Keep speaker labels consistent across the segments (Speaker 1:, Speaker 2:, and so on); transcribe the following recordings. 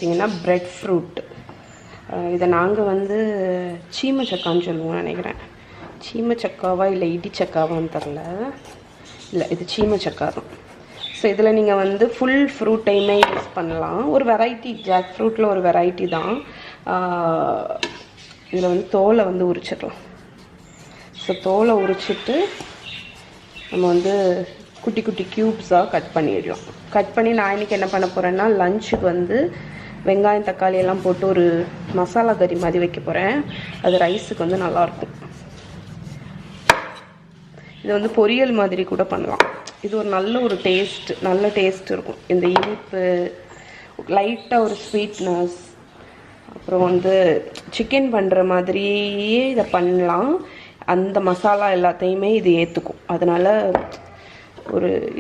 Speaker 1: பார்த்தீங்கன்னா bread fruit. இதை நாங்கள் வந்து சீமச்சக்கான்னு சொல்லுவோம்னு நினைக்கிறேன். சீமச்சக்காவா இல்லை இடிச்சக்காவான்னு தெரில. இல்லை, இது சீமச்சக்கா தான். ஸோ இதில் நீங்கள் வந்து ஃபுல் ஃப்ரூட்டையுமே யூஸ் பண்ணலாம். ஒரு வெரைட்டி, ஜாக் ஃப்ரூட்டில் ஒரு வெரைட்டி தான். இதில் வந்து தோலை வந்து உரிச்சிடலாம். ஸோ தோலை உரிச்சிட்டு நம்ம வந்து குட்டி குட்டி க்யூப்ஸாக கட் பண்ணிடலாம். கட் பண்ணி நான் இன்றைக்கி என்ன பண்ண போகிறேன்னா, லஞ்சுக்கு வந்து வெங்காயம் தக்காளி எல்லாம் போட்டு ஒரு மசாலா கறி மாதிரி வைக்க போகிறேன். அது ரைஸுக்கு வந்து நல்லாயிருக்கும். இது வந்து பொரியல் மாதிரி கூட பண்ணலாம். இது ஒரு நல்ல டேஸ்ட் இருக்கும். இந்த இனிப்பு, லைட்டாக ஒரு ஸ்வீட்னஸ், அப்புறம் வந்து சிக்கன் பண்ணுற மாதிரியே இதை பண்ணலாம். அந்த மசாலா எல்லாத்தையுமே இது ஏற்றுக்கும். அதனால்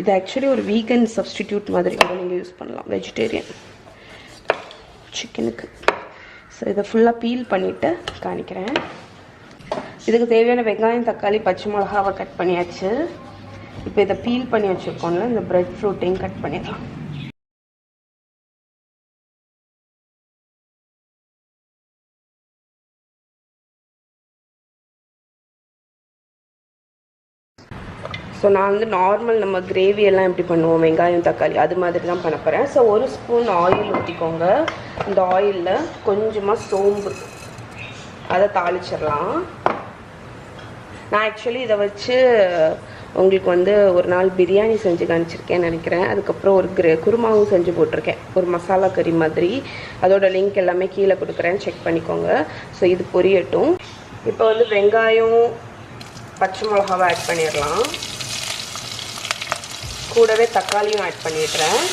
Speaker 1: இது ஆக்சுவலி ஒரு வீகன் சப்ஸ்டிடியூட் மாதிரி கூட நீங்கள் யூஸ் பண்ணலாம், வெஜிடேரியன் சிக்கனுக்கு. ஸோ இதை ஃபுல்லாக பீல் பண்ணிவிட்டு காணிக்கிறேன். இதுக்கு தேவையான வெங்காயம் தக்காளி பச்சை மிளகாவை கட் பண்ணியாச்சு. இப்போ இதை பீல் பண்ணி வச்சுருக்கோம்ல, இந்த பிரெட் ஃப்ரூட்டையும் கட் பண்ணிடலாம். ஸோ நான் வந்து நார்மல் நம்ம கிரேவி எல்லாம் எப்படி பண்ணுவோம், வெங்காயம் தக்காளி, அது மாதிரி தான் பண்ண போகிறேன். ஸோ ஒரு ஸ்பூன் ஆயில் ஊற்றிக்கோங்க. இந்த ஆயிலில் கொஞ்சமாக சோம்பு, அதை தாளிச்சிடலாம். நான் ஆக்சுவலி இதை வச்சு உங்களுக்கு வந்து ஒரு நாள் பிரியாணி செஞ்சு காமிச்சிருக்கேன்னு நினைக்கிறேன். அதுக்கப்புறம் ஒரு குருமாவும் செஞ்சு போட்டிருக்கேன், ஒரு மசாலா கறி மாதிரி. அதோட லிங்க் எல்லாமே கீழே கொடுக்குறேன், செக் பண்ணிக்கோங்க. ஸோ இது பொரியட்டும். இப்போ வந்து வெங்காயம் பச்சை மிளகாவை ஆட் பண்ணிடலாம். கூடவே தக்காளியும் ஆட் பண்ணிடுறேன்.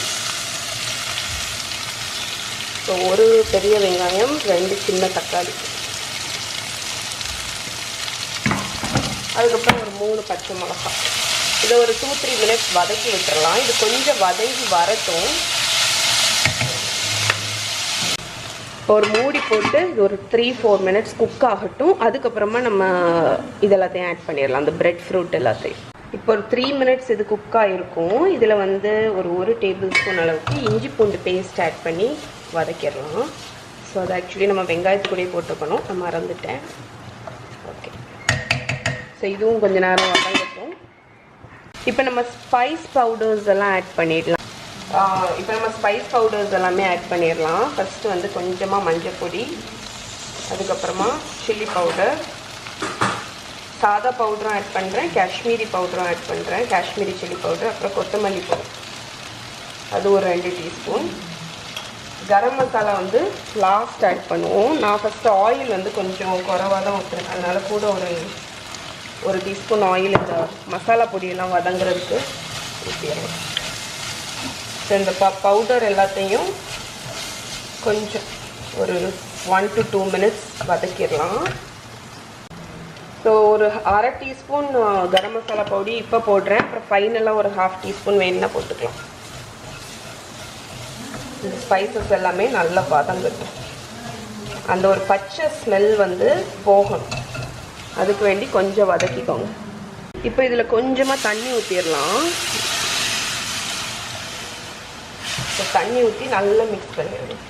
Speaker 1: ஸோ ஒரு பெரிய வெங்காயம், 2 சின்ன தக்காளி, அதுக்கப்புறம் ஒரு 3 பச்சை மிளகா. இதை ஒரு 2-3 மினிட்ஸ் வதக்கி விட்டுறலாம். இது கொஞ்சம் வதங்கி வரட்டும். ஒரு மூடி போட்டு இது ஒரு 3-4 மினிட்ஸ் குக் ஆகட்டும். அதுக்கப்புறமா நம்ம இதெல்லாத்தையும் ஆட் பண்ணிடலாம், அந்த பிரெட் ஃப்ரூட் எல்லாத்தையும். இப்போ ஒரு 3 மினிட்ஸ் இது குக் ஆகிருக்கும். இதில் வந்து ஒரு டேபிள் ஸ்பூன் அளவுக்கு இஞ்சி பூண்டு பேஸ்ட் ஆட் பண்ணி வதக்கிடலாம். ஸோ அது ஆக்சுவலி நம்ம வெங்காயத்துக்கூடயே போட்டுக்கணும், நான் மறந்துட்டேன். ஓகே, ஸோ இதுவும் கொஞ்சம் நேரம் வதங்கட்டும். இப்போ நம்ம ஸ்பைஸ் பவுடர்ஸ் எல்லாம் ஆட் பண்ணிடலாம். இப்போ நம்ம ஸ்பைஸ் பவுடர்ஸ் எல்லாமே ஆட் பண்ணிடலாம். ஃபஸ்ட்டு வந்து கொஞ்சமாக மஞ்சள் பொடி, அதுக்கப்புறமா சில்லி பவுடர், சாதா பவுடரும் ஆட் பண்ணுறேன், காஷ்மீரி பவுடரும் ஆட் பண்ணுறேன், காஷ்மீரி சில்லி பவுடர், அப்புறம் கொத்தமல்லி பவுடர், அது ஒரு 2 டீஸ்பூன். கரம் மசாலா வந்து லாஸ்ட் ஆட் பண்ணுவோம். நான் ஃபஸ்ட்டு ஆயில் வந்து கொஞ்சம் குறைவாக தான் ஊற்றுறேன், அதனால் கூட ஒரு டீஸ்பூன் ஆயில் இந்த மசாலா பொடியெல்லாம் வதங்குறதுக்கு ஊற்றிடுறேன். ஸோ இந்த பவுடர் எல்லாத்தையும் கொஞ்சம் ஒரு 1 to 2 மினிட்ஸ் வதக்கிடலாம். ஸோ ஒரு 1/2 டீஸ்பூன் கரம் மசாலா பொடி இப்போ போடுறேன். அப்புறம் ஃபைனலாக ஒரு 1/2 டீஸ்பூன் வேணுன்னா போட்டுக்கலாம். இந்த ஸ்பைசஸ் எல்லாமே நல்லா வதங்கட்டும். அந்த ஒரு பச்சை ஸ்மெல் வந்து போகணும், அதுக்கு வேண்டி கொஞ்சம் வதக்கிக்கோங்க. இப்போ இதில் கொஞ்சமாக தண்ணி ஊற்றிடலாம். தண்ணி ஊற்றி நல்லா மிக்ஸ் பண்ணிடணும்.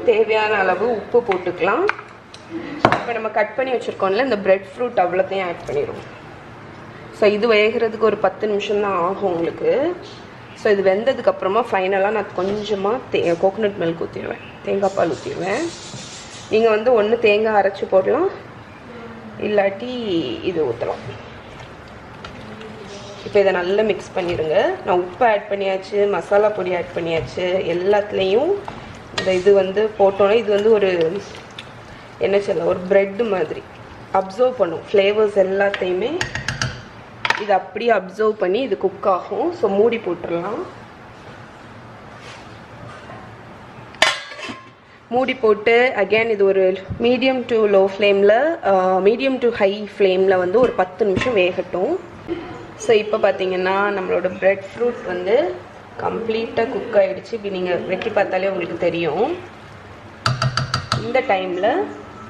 Speaker 1: தேவையான அளவு உப்பு போட்டுக்கலாம். இப்போ நம்ம கட் பண்ணி வச்சுருக்கோம்ல, இந்த பிரெட் ஃப்ரூட் அவ்வளோத்தையும் ஆட் பண்ணிடுவோம். ஸோ இது வேகிறதுக்கு ஒரு 10 நிமிஷம் தான் ஆகும் உங்களுக்கு. ஸோ இது வெந்ததுக்கப்புறமா ஃபைனலாக நான் கொஞ்சமாக கோகோனட் மில்க் ஊற்றிடுவேன், தேங்காய் பால் ஊற்றிடுவேன். நீங்கள் வந்து ஒன்று தேங்காய் அரைச்சி போடலாம், இல்லாட்டி இது ஊற்றலாம். இப்போ இதை நல்லா மிக்ஸ் பண்ணிடுங்க. நான் உப்பு ஆட் பண்ணியாச்சு, மசாலா பொடி ஆட் பண்ணியாச்சு, எல்லாத்துலேயும் இது வந்து போட்டோன்னா இது வந்து ஒரு என்ன சொல்ல, ஒரு ப்ரெட்டு மாதிரி அப்சர்வ் பண்ணும் ஃப்ளேவர்ஸ் எல்லாத்தையுமே. இது அப்படியே அப்சர்வ் பண்ணி இது குக் ஆகும். ஸோ மூடி போட்டுடலாம். மூடி போட்டு அகேன் இது ஒரு மீடியம் டு லோ ஃப்ளேமில், மீடியம் டு ஹை ஃப்ளேமில் வந்து ஒரு 10 நிமிஷம் வேகட்டும். ஸோ இப்போ பார்த்தீங்கன்னா நம்மளோட பிரெட் ஃப்ரூட் வந்து கம்ப்ளீட்டாக குக் ஆகிடுச்சு. இப்படி நீங்கள் வெட்டி பார்த்தாலே உங்களுக்கு தெரியும். இந்த டைமில்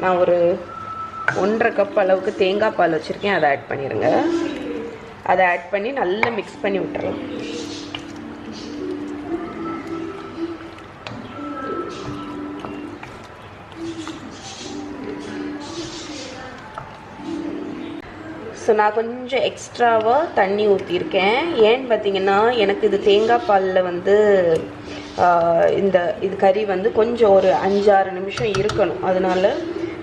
Speaker 1: நான் ஒரு 1.5 கப் அளவுக்கு தேங்காய் பால் வச்சுருக்கேன், அதை ஆட் பண்ணிடுங்க. அதை ஆட் பண்ணி நல்லா மிக்ஸ் பண்ணி விட்டுறலாம். ஸோ நான் கொஞ்சம் எக்ஸ்ட்ராவாக தண்ணி ஊற்றிருக்கேன். ஏன்னு பார்த்தீங்கன்னா எனக்கு இது தேங்காய் பாலில் வந்து இது கறி வந்து கொஞ்சம் ஒரு 5-6 நிமிஷம் இருக்கணும். அதனால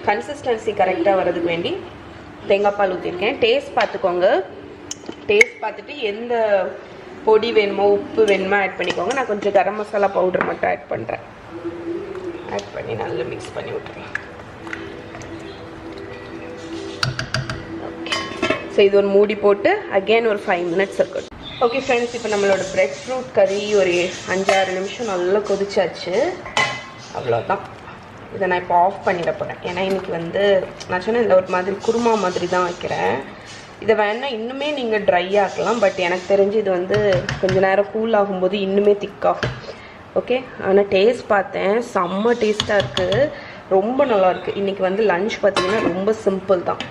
Speaker 1: கன்சிஸ்டன்சி கரெக்டாக வரதுக்கு வேண்டி தேங்காய் பால் ஊற்றிருக்கேன். டேஸ்ட் பார்த்துக்கோங்க. டேஸ்ட் பார்த்துட்டு எந்த பொடி வேணுமோ உப்பு வேணுமோ ஆட் பண்ணிக்கோங்க. நான் கொஞ்சம் கரம் மசாலா பவுடர் மட்டும் ஆட் பண்ணுறேன். ஆட் பண்ணி நல்லா மிக்ஸ் பண்ணி விட்டுறேன். ஓகே, ஸோ இது ஒரு மூடி போட்டு அகெயின் ஒரு 5 மினிட்ஸ் இருக்கட்டும். ஓகே ஃப்ரெண்ட்ஸ், இப்போ நம்மளோட பிரெட் ஃப்ரூட் கறி ஒரு 5-6 நிமிஷம் நல்லா கொதிச்சாச்சு. அவ்வளோதான். இதை நான் இப்போ ஆஃப் பண்ணிட போகிறேன். ஏன்னா இன்னைக்கு வந்து நான் சொன்னேன் இந்த ஒரு மாதிரி குருமா மாதிரி தான் வைக்கிறேன். இதை வேணால் இன்னுமே நீங்கள் ட்ரை ஆக்கலாம். பட் எனக்கு தெரிஞ்சு இது வந்து கொஞ்சம் நேரம் கூல் ஆகும்போது இன்னுமே திக்காகும். ஓகே, ஆனால் டேஸ்ட் பார்த்தேன், செம்ம டேஸ்ட்டாக இருக்குது, ரொம்ப நல்லாயிருக்கு. இன்றைக்கி வந்து லன்ச் பார்த்தீங்கன்னா ரொம்ப சிம்பிள் தான்.